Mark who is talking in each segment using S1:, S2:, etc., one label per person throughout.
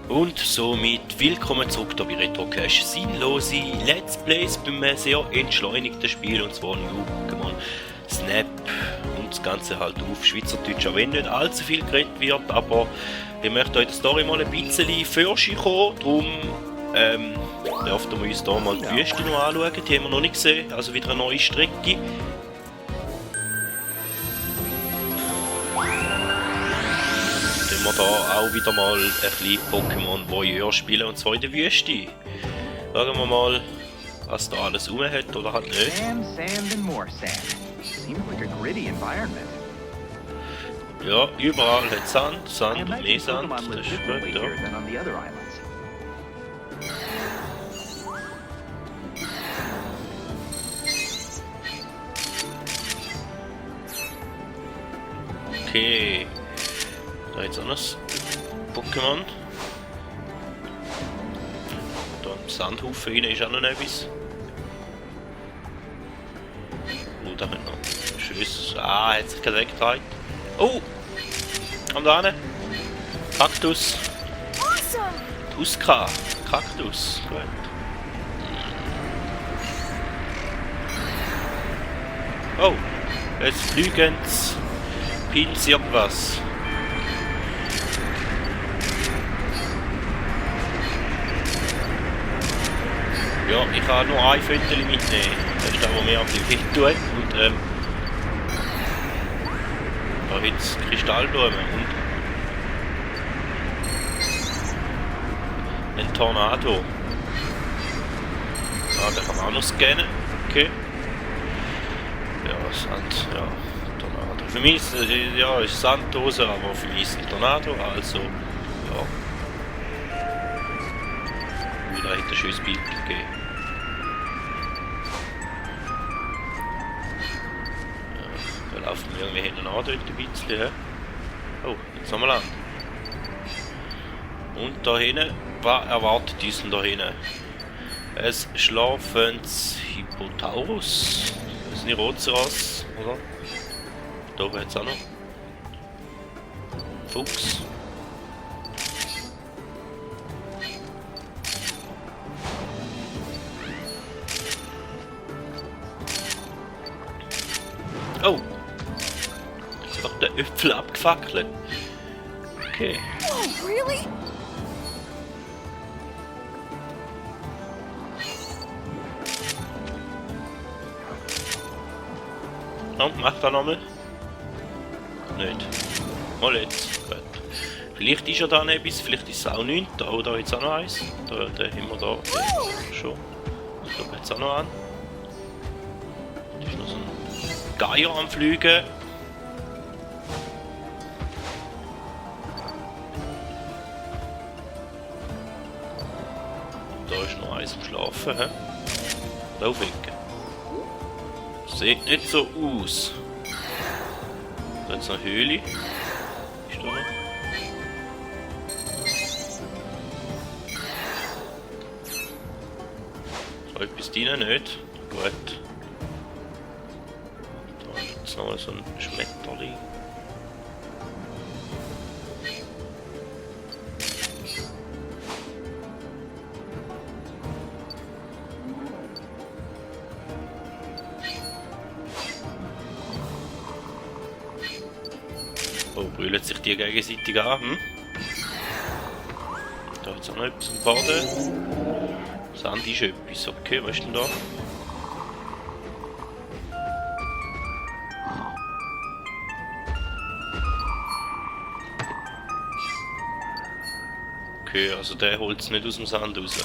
S1: Und somit willkommen zurück hier bei Retrocache. Sinnlose Let's Plays bei einem sehr entschleunigten Spiel, und zwar New Pokémon Snap. Und das Ganze halt auf Schweizerdeutsch, auch wenn nicht allzu viel geredet wird, aber ich möchte euch die Story mal ein bisschen vorstellen kommen. Darum dürft ihr uns hier mal die Wüste noch anschauen, die haben wir noch nicht gesehen, also wieder eine neue Strecke. Wir da auch wieder mal ein bisschen Pokémon Voyeur spielen, und zwar in der Wüste. Schauen wir mal, was da alles rum hat oder halt nicht.
S2: Sand, sand and more sand. Seems like a gritty environment.
S1: Ja, überall hat Sand, Sand
S2: I
S1: und
S2: imagine
S1: mehr Sand,
S2: Pokemon
S1: das
S2: live
S1: ist
S2: differently
S1: gut, ja.
S2: here than on the other islands.
S1: Okay, da jetzt auch noch das Pokémon. Da im Sandhaufen rein ist auch noch etwas. Oh, da haben wir noch Schüsse. Ah, hat sich gerade weggetragen. Oh! Komm da hin. Kaktus.
S3: Awesome!
S1: Tuska. Kaktus. Gut. Oh! Jetzt flügen's. Pilz irgendwas. Ja, ich kann nur ein Viertel mitnehmen. Das ist das, was mir am weh tut. Und da hat es Kristallblumen und ein Tornado. Ja, den kann man auch noch scannen. Okay. Ja, Sand, ja, Tornado. Für mich ist, ja, ist Sanddose, aber für mich ist ein Tornado, also, ja. Da hätte ein schönes Bild gegeben. Ja, da laufen wir irgendwie hinten an dort ein bisschen. He? Oh, jetzt haben wir Land. Und da hinten, was erwartet uns denn da hinten? Ein schlafendes Hippotaurus. Das ist ein Rhinoceros, oder? Da oben hat es auch noch. Fuchs. Oh! Jetzt wird der Äpfel abgefackelt. Okay.
S3: Oh, really?
S1: Oh, mach da nochmal. Nicht. Mal jetzt. Gut. Vielleicht ist ja da noch etwas, vielleicht ist es auch nichts. Oh, da jetzt auch noch eins. Da haben wir da schon. Da geht es auch noch an. Da ist noch so ein Geier am Fliegen. Da ist noch eins am Schlafen. He? Laufwinken. Sieht nicht so aus. Da ist noch eine Höhle. Ist da noch? So etwas drin nicht. Gut. Da ist jetzt noch so ein Schmetterling. Oh, brüllen sich die gegenseitig an, hm? Da hat es auch noch etwas am Boden. Sand ist etwas, okay, was ist denn da? Okay, also der holt es nicht aus dem Sand raus.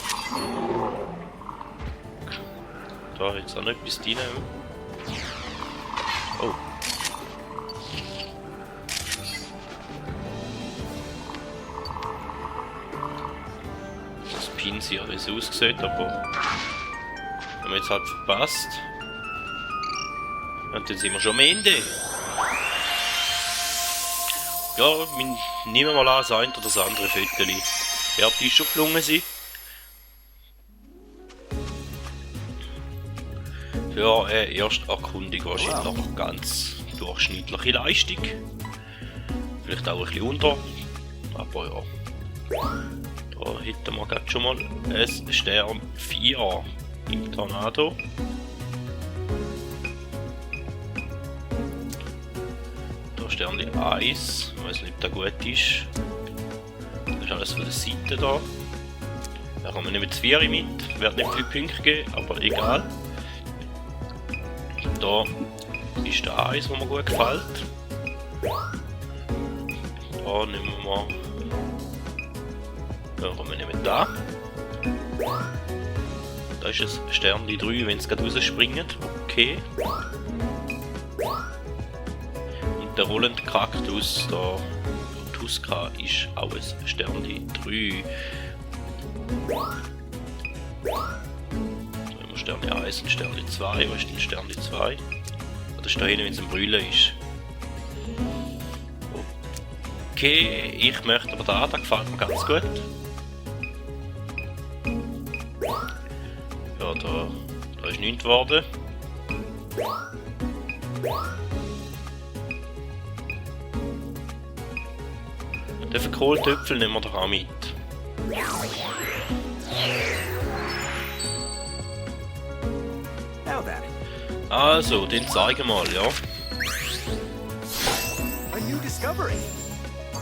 S1: Da hat es auch noch etwas drin. Oh. Pinsy, wie es aussieht, aber haben wir jetzt halt verpasst. Und dann sind wir schon am Ende. Ja, wir nehmen mal an, das eine oder das andere Viertel. Ja, die ist schon gelungen sein. Für eine Ersterkundung wahrscheinlich ganz durchschnittliche Leistung. Vielleicht auch ein bisschen unter. Aber ja. Da Da hätten wir gerade schon mal ein Stern 4 im Tornado. Da Stern 1. Ich weiß nicht, ob der gut ist. Das ist alles von der Seite da. Da kommen wir nicht mit 4 mit. Wird nicht viele Punkte geben, aber egal. Da ist der 1, der mir gut gefällt. Da nehmen wir. Ja, kommen wir nehmen da. Da ist es Stern 3, wenn es gerade rausspringt. Okay. Und der rollende Kaktus, da, der Tuska, ist auch ein Stern 3. Da haben wir Stern 1 und Stern 2. Wo ist denn Stern 2? Oder ist da hinten, wenn es ein Brüllen ist? Okay, ich möchte aber da gefällt mir ganz gut. Ja, da ist nichts geworden. Den verkohlten Äpfel nehmen wir doch auch mit.
S2: Now then,
S1: Also, den zeigen wir mal, ja.
S2: a new discovery.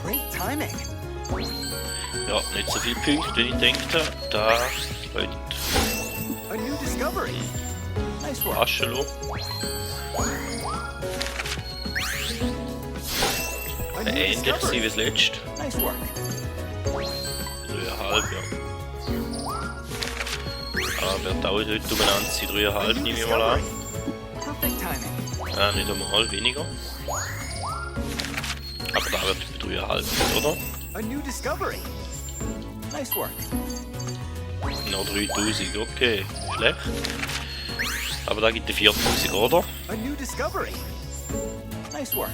S2: Great timing.
S1: Ja, nicht so viele Punkte, wie ich denke. Da könnte
S2: A new discovery. Nice work.
S1: Aschen lassen.
S2: A new
S1: Ähnlich sein
S2: discovery.
S1: wie das letzte.
S2: Nice work.
S1: 3,5, ja. Wird auch heute umeinander sein, 3,5 nehme ich mal an.
S2: Perfect timing.
S1: Nicht einmal, weniger. Aber da wird bei 3,5, oder?
S2: A new discovery. Nice work.
S1: Noch 3000, okay, schlecht. Aber da gibt es 4000, oder?
S2: A new discovery. Nice work.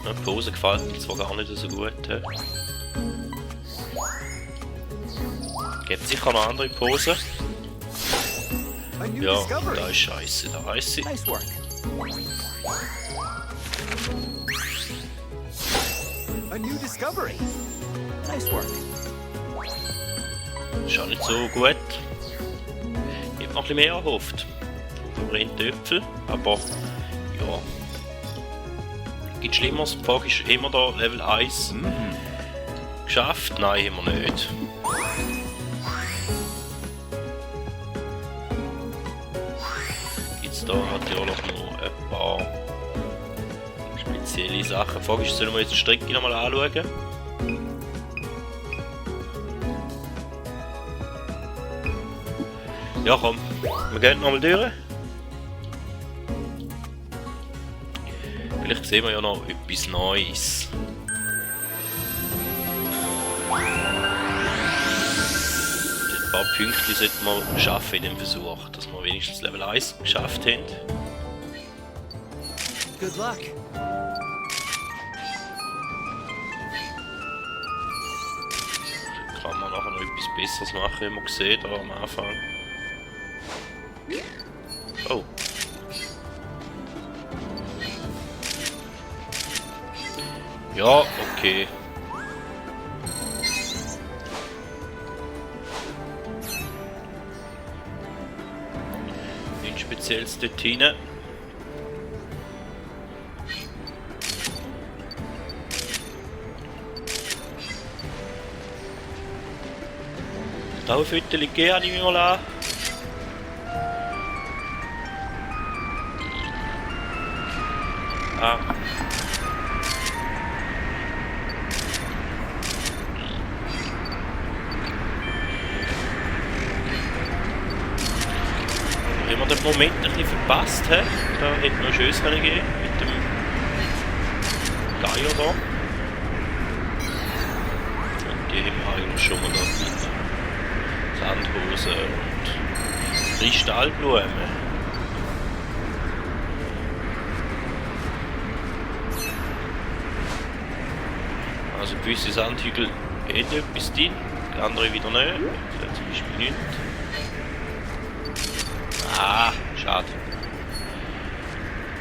S1: Ja, die Pose gefällt mir zwar gar nicht so gut. Gibt sicher noch andere Posen.
S2: A new
S1: Ja,
S2: discovery.
S1: da ist scheiße, da weiss ich.
S2: Nice work. A new discovery. Nice work.
S1: Ist auch nicht so gut. Ich hab noch ein bisschen mehr erhofft. Verbrennte Äpfel, aber ja. Gibt Schlimmeres. Die Frage ist immer da Level 1 geschafft? Nein, haben wir nicht. Gibt es da natürlich noch ein paar spezielle Sachen. Die Frage ist, sollen wir jetzt die Strecke nochmal anschauen? Ja komm, wir gehen nochmal durch. Vielleicht sehen wir ja noch etwas Neues. Ein paar Punkte sollten wir schaffen in dem Versuch, dass wir wenigstens Level 1 geschafft haben.
S2: Good luck.
S1: Kann man nachher noch etwas Besseres machen, wie man sieht, da am Anfang. Oh. Ja, okay. Nichts Spezielles dort hinein. Da ein Viertel gehen, nehme ich mal an. Ah. Wenn man den Moment ein bisschen verpasst hat, da hätte noch Schönes können geben mit dem Geier da. Und die haben wir eigentlich schon mal da mit Sandhose und Kristallblumen. Also gewisse Sandhügel haben etwas drin, andere wieder nicht. Das zum Beispiel nicht. Ah, schade.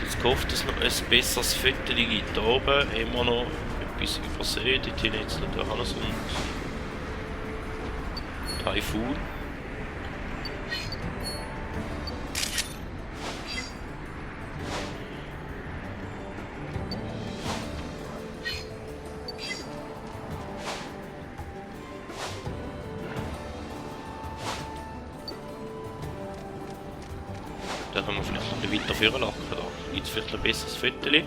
S1: Jetzt gehofft, dass es noch ein besseres Foto gibt. Da oben haben wir noch etwas übersehen. Dort hinten jetzt natürlich auch noch so ein Typhoon. Da können wir vielleicht noch ein bisschen weiter führen lassen. Da gibt es vielleicht ein besseres Foto. Der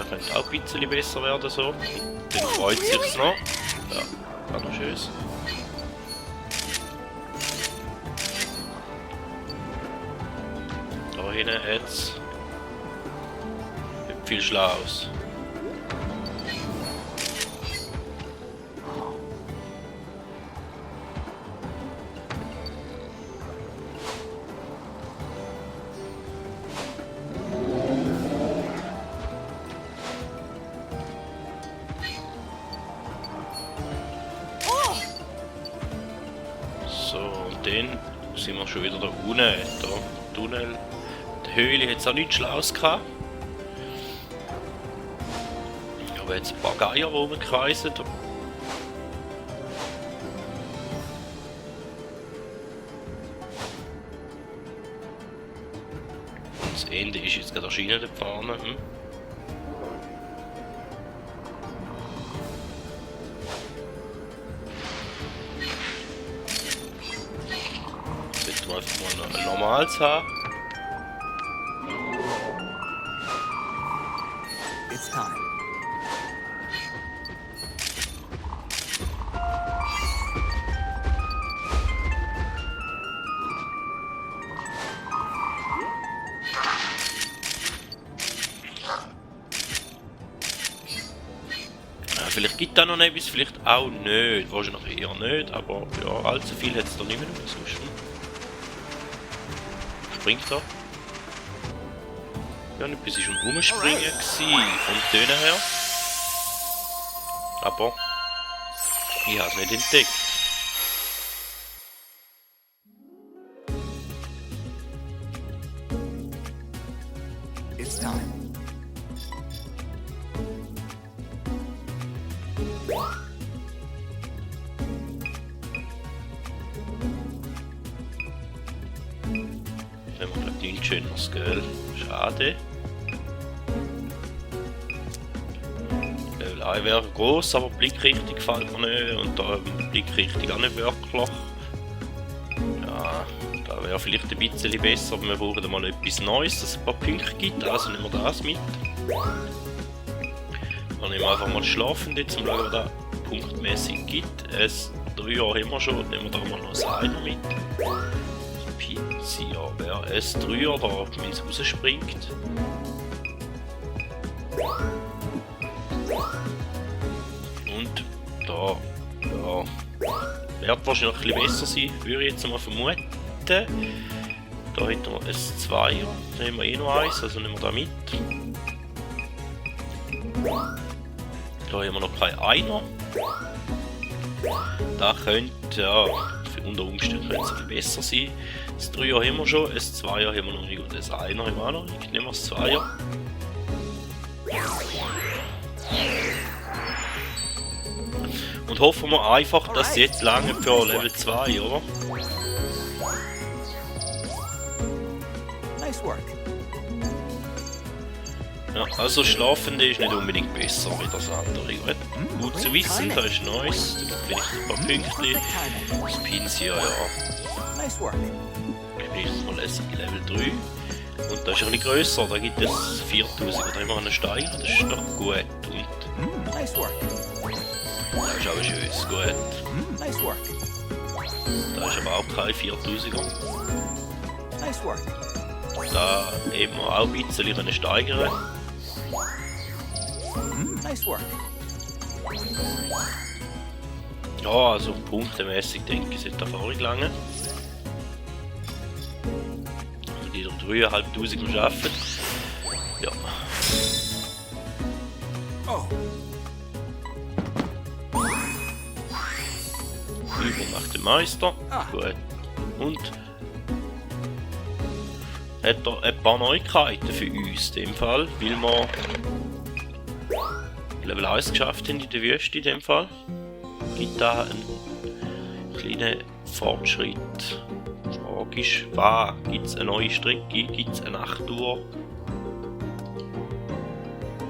S1: könnte auch ein bisschen besser werden so. Dann freut sich's noch. Ja, war noch schön. Da hinten hat's nicht viel Schlaues. So, und dann sind wir schon wieder da unten. Da, Tunnel. Die Höhle hat es auch nichts Schlaues gehabt. Aber jetzt ein paar Geier rumkreisen. Das Ende ist jetzt gerade erschienen da vorne. Jetzt einfach mal noch ein normales haben.
S2: It's time.
S1: Vielleicht gibt es da noch etwas, vielleicht auch nicht. Wahrscheinlich eher nicht, aber ja, allzu viel hat es da nicht mehr sonst. Springt da. Ja, nicht bis ich schon rumspringen gewesen, vom Tönen her. Aber ich habe es nicht entdeckt.
S2: It's time. Wenn wir glaube ich nichts Schöneres, gell? Schade. Level 1 wäre gross, aber Blickrichtung gefällt mir nicht und da Blickrichtung auch nicht wirklich. Ja, da wäre vielleicht ein bisschen besser, aber wir brauchen mal etwas Neues, dass es ein paar Punkte gibt, also nehmen wir das mit. Dann nehmen wir einfach mal schlafen, jetzt um schauen, was da punktmäßig gibt. Es 3 Jahre haben wir schon, nehmen wir da mal noch das Einer mit. Ja, wer es 3 Jahre da, wenn es rausspringt. Und da, ja, wird wahrscheinlich ein bisschen besser sein, würde ich jetzt mal vermuten. Da hätten wir ein 2er, da haben wir eh noch eins, also nehmen wir da mit. Da haben wir noch kein Einer. Da könnte, ja, unter Umständen könnte es ein bisschen besser sein. Das 3er haben wir schon, das 2er haben wir noch nicht und das 1er haben wir auch noch nicht. Nehmen wir das 2er. Und hoffen wir einfach, dass es jetzt lange für Level 2, oder? Nice work.
S1: Ja, also Schlafende ist nicht unbedingt besser wie das andere. Gut zu wissen, da ist Neues, da gibt vielleicht ein paar Punkte. Das Pinsia, ja.
S2: Nice work.
S1: Nächstes Mal Level 3. Und das ist ein bisschen grösser, da gibt es 4000 oder immer einen Steiger, das ist doch gut. Und
S2: Nice work.
S1: das ist auch schön, ist gut.
S2: Nice work.
S1: Da ist aber auch kein 4000er.
S2: Nice work.
S1: Da eben auch ein bisschen steigern.
S2: Nice work.
S1: Ja, also punktemäßig denke ich, sollte Erfahrung lange. Und die 3'500 noch arbeiten. Ja.
S2: Oh.
S1: Übung macht den Meister. Gut. Und hat er ein paar Neuigkeiten für uns in dem Fall, weil wir Level 1 geschafft haben in der Wüste in dem Fall.
S2: gibt da einen kleinen Fortschritt. Die Frage ist, was? Gibt es eine neue Strecke? Gibt es eine 8 Uhr?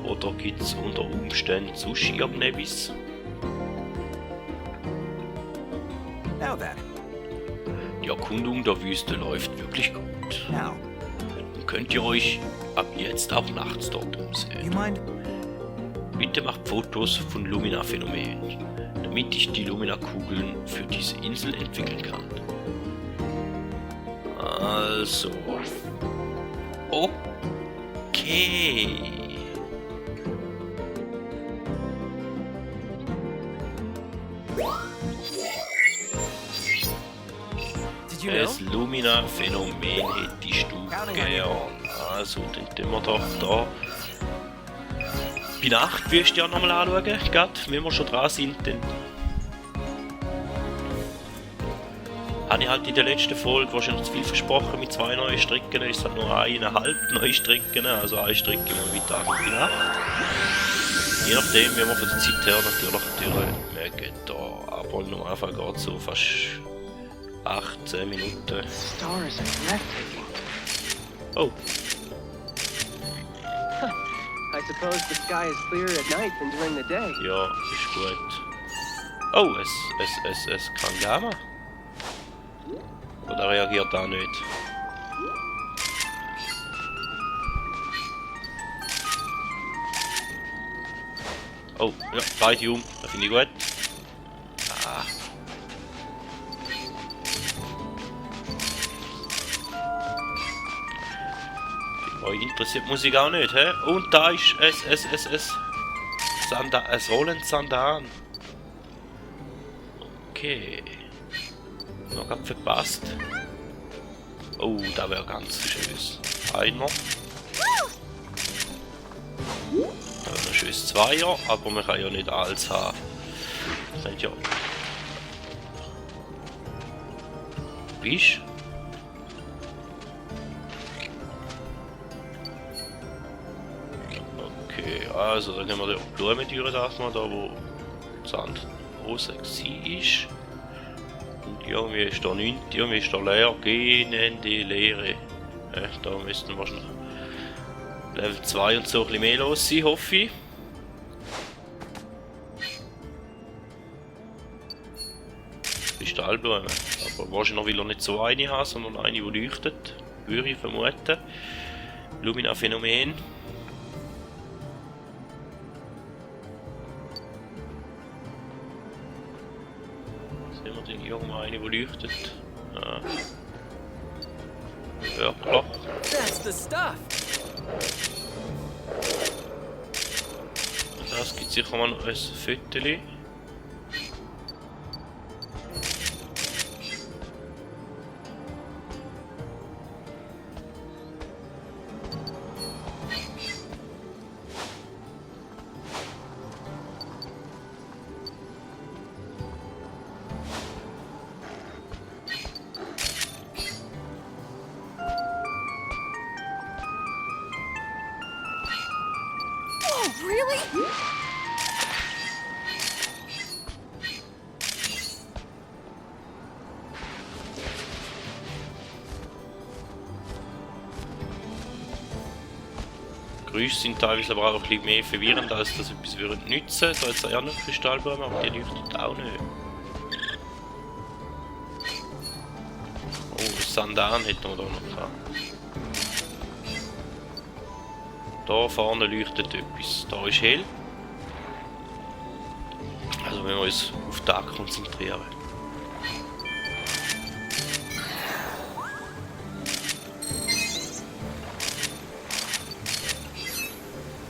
S2: Oder gibt es unter Umständen Sushi am Nevis?
S4: Now then.
S2: Die Erkundung der Wüste läuft wirklich gut.
S4: Now.
S2: Könnt ihr euch ab jetzt auch nachts dort
S4: You
S2: umsehen.
S4: mind?
S2: Bitte macht Fotos von Lumina-Phänomenen, damit ich die Lumina-Kugeln für diese Insel entwickeln kann. Also. Okay.
S4: Did you know?
S2: Das Lumina-Phänomen hättest du gern. Also, dann tun wir doch da. Bei Nacht wirst du ja nochmal anschauen, gerade, wenn wir schon dran sind, dann habe ich halt in der letzten Folge wahrscheinlich zu viel versprochen mit 2 neuen Strecken, es sind nur 1,5 neue Strecken, also eine Strecke mal Mittag und bei Nacht. Je nachdem, wie wir von der Zeit her natürlich mögen, da aber am Anfang geht so fast 18 Minuten.
S5: Stars are breathtaking.
S2: Oh,
S5: I suppose the sky is clearer at night than during the day.
S2: ja, ist gut. Oh, es kann Gamma. Oder reagiert da nicht? Oh, ja, Radium, das finde ich gut. Ah. Euch interessiert Musik auch nicht, hä? Und da ist ein Rollensandan. Okay. Noch ganz verpasst. Oh, da wäre ganz schönes. Einer. Da wäre ein schönes Zweier, aber man kann ja nicht alles haben. Seht ja. Bist? Okay, also dann haben wir die Blumentüre erstmal da, wo Sand Hose war. Und irgendwie ist da nichts, irgendwie ist da leer. Gehen in die Leere. Da müssten wir schon Level 2 und so ein bisschen mehr los sein, hoffe ich. Kristallblume. Aber wahrscheinlich will er nicht so eine haben, sondern eine, die leuchtet. Würde ich vermuten. Lumina-Phänomen. Sehen wir denn irgendwo eine, die leuchtet? Ja, klar.
S4: That's the stuff.
S2: Das gibt sicher mal noch ein Föteli.
S3: Oh, really?
S2: Geräusche sind teilweise aber auch ein bisschen mehr verwirrend, als das etwas würden nützen. Da jetzt eher noch Kristallblume, aber die leuchtet auch nicht. Oh, Sandan hätten wir da noch gehabt. Da vorne leuchtet etwas. Da ist hell. Also wenn wir uns auf Tag konzentrieren.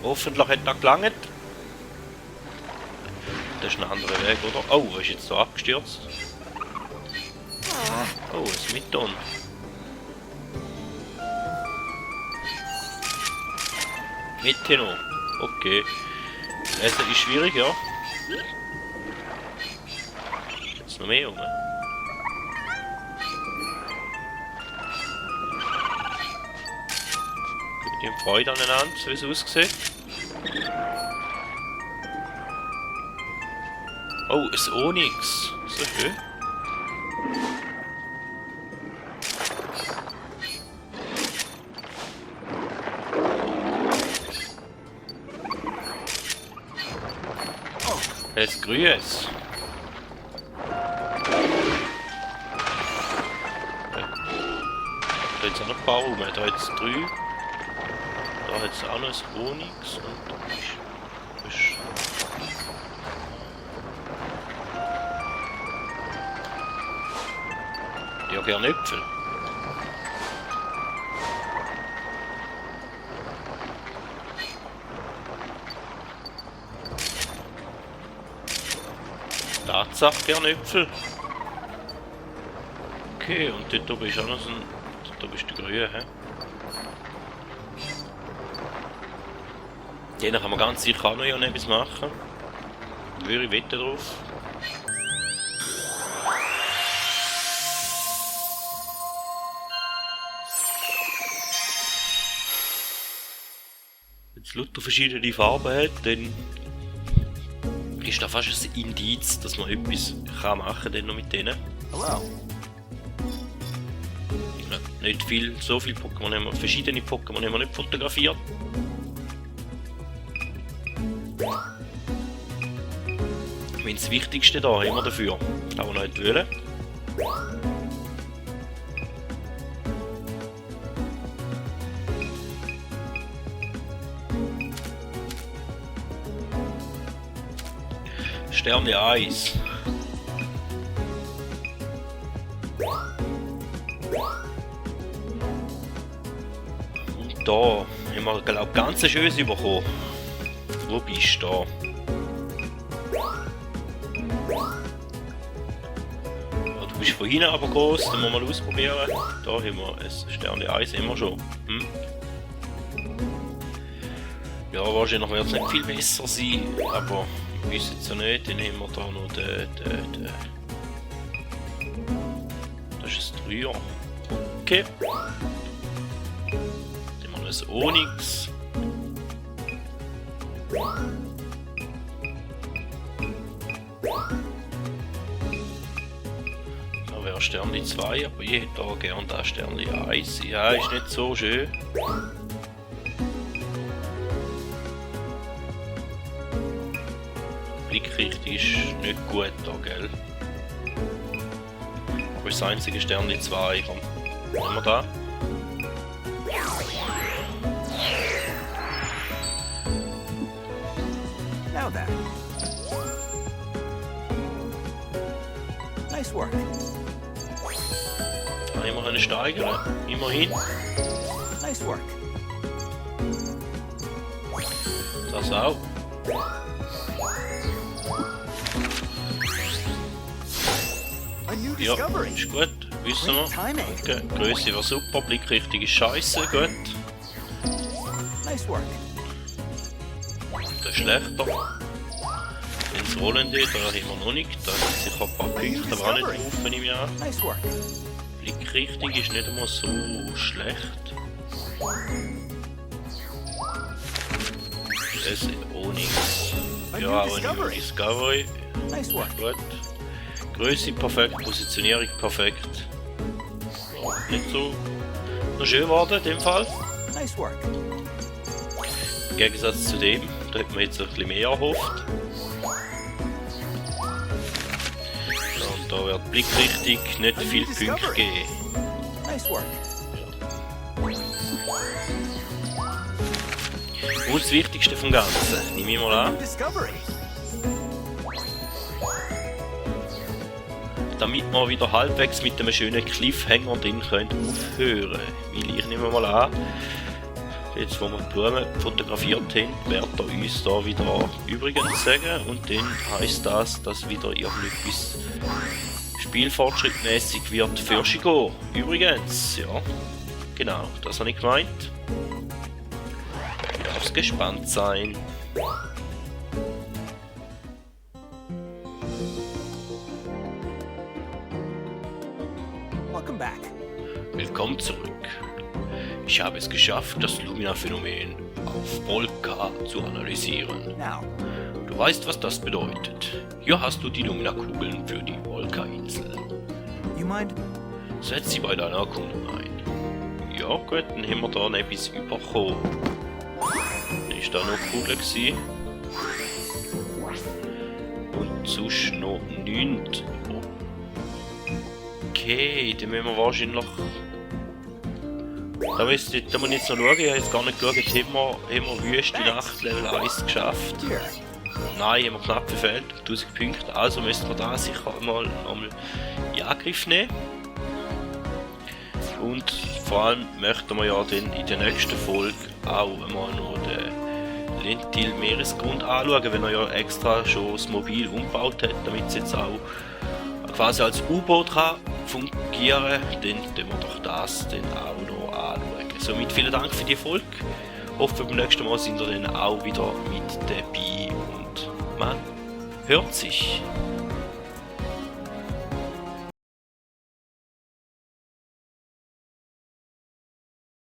S2: Hoffentlich hat das gelangt. Das ist ein anderer Weg, oder? Oh, er ist jetzt da abgestürzt. Oh, ein Mitton. Mitte noch. Okay. Lesen ist schwierig, ja. Jetzt noch mehr, oder? Die haben Freude aneinander, so wie es aussieht. Oh, ein Onyx. So schön. Ein grünes. Da jetzt auch noch ein paar rum. Da jetzt 3. Da hat es auch noch ein Onyx und da ist ja gerne Äpfel. Tatsache gerne Äpfel. Okay, und dort oben ist auch noch so ein... Dort oben ist der Grüne, hä? Den kann man ganz sicher auch noch etwas machen. Würde ich wetten drauf. Wenn es lauter verschiedene Farben hat, dann ist das fast ein Indiz, dass man etwas kann machen kann noch mit denen.
S4: Hello.
S2: Ja, nicht viel, so viele Pokémon haben wir, verschiedene Pokémon haben wir nicht fotografiert. Wir haben das Wichtigste da haben wir dafür. Das wir noch nicht wollen. Sterne 1. Und da haben wir, glaube ich, ganz schönes bekommen. Wo bist du da? Du bist von hinten aber groß, dann müssen wir mal ausprobieren. Da haben wir ein Sterne 1 immer schon. Ja, wahrscheinlich wird es nicht viel besser sein, aber ich weiß jetzt ja nicht, dann haben wir da noch den. Das ist ein 3er. Okay. Dann haben wir noch ein Onyx. Da wäre Sternli 2, aber ich hätte da gerne das Sternli 1. Ja, ist nicht so schön. Blickrichtung ist nicht gut da, gell? Aber ist das einzige Sternli 2. Komm, nehmen wir da.
S4: Now then. Nice work.
S2: Da haben wir können steigern, immerhin.
S4: Nice work.
S2: Das auch.
S4: A new
S2: Ja,
S4: discovery.
S2: ist gut, wissen wir.
S4: Timing.
S2: Okay, Größe war super, Blickrichtung ist scheiße, gut.
S4: Nice work.
S2: Das ist schlechter. Ins Rollende, da haben wir noch nicht. Da sind sicher ein paar Punkte, aber auch nicht drauf, wenn ich mich an.
S4: Nice work.
S2: Blickrichtung ist nicht einmal so schlecht. Das ist Onyx. Ja, auch eine Discovery.
S4: Nice work.
S2: Gut. Größe perfekt, Positionierung perfekt. Ja, nicht so noch schön geworden in dem Fall.
S4: Nice work.
S2: Im Gegensatz zu dem, da hat man jetzt ein bisschen mehr erhofft. Ja, und da wird Blickrichtung nicht viel Punkte geben.
S4: Nice work.
S2: Und das Wichtigste vom Ganzen, nehme ich mal an,
S4: Discovery.
S2: damit wir wieder halbwegs mit einem schönen Cliffhanger drin können aufhören. Weil ich nehme mal an, jetzt wo wir die Blumen fotografiert haben, wird er uns da wieder übrigens sagen und dann heisst das, dass wieder irgendetwas spielfortschrittmäßig wird für Chico. Übrigens, ja, genau, das habe ich gemeint. Du darfst gespannt sein.
S4: Welcome back.
S2: Willkommen zurück. Ich habe es geschafft, das Lumina-Phänomen auf Polka zu analysieren.
S4: Now,
S2: Du
S1: Du weißt, was das bedeutet. Hier hast du die Lumina-Kugeln für die Volca-Insel.
S4: You mind?
S1: Setz sie bei deiner Erkundung ein. Ja gut, dann haben wir da noch etwas bekommen. Dann ist da noch Kugel gewesen. Und sonst noch nichts. Okay, dann müssen wir wahrscheinlich... Da muss ich jetzt noch schauen, ich habe jetzt gar nicht geschaut, haben wir Wüste Nacht Level 1 geschafft?
S4: Here.
S1: Nein, haben wir knapp verfehlt, 1000 Punkte, also müssen wir da sicher mal nochmal in Angriff nehmen. Und vor allem möchten wir ja dann in der nächsten Folge auch einmal noch den Lentil Meeresgrund anschauen, wenn er ja extra schon das Mobil umgebaut hat, damit es jetzt auch quasi als U-Boot kann fungieren, dann tun wir doch das dann auch noch anschauen. Somit vielen Dank für die Folge. Hoffe beim nächsten Mal sind wir dann auch wieder mit dabei und man hört sich.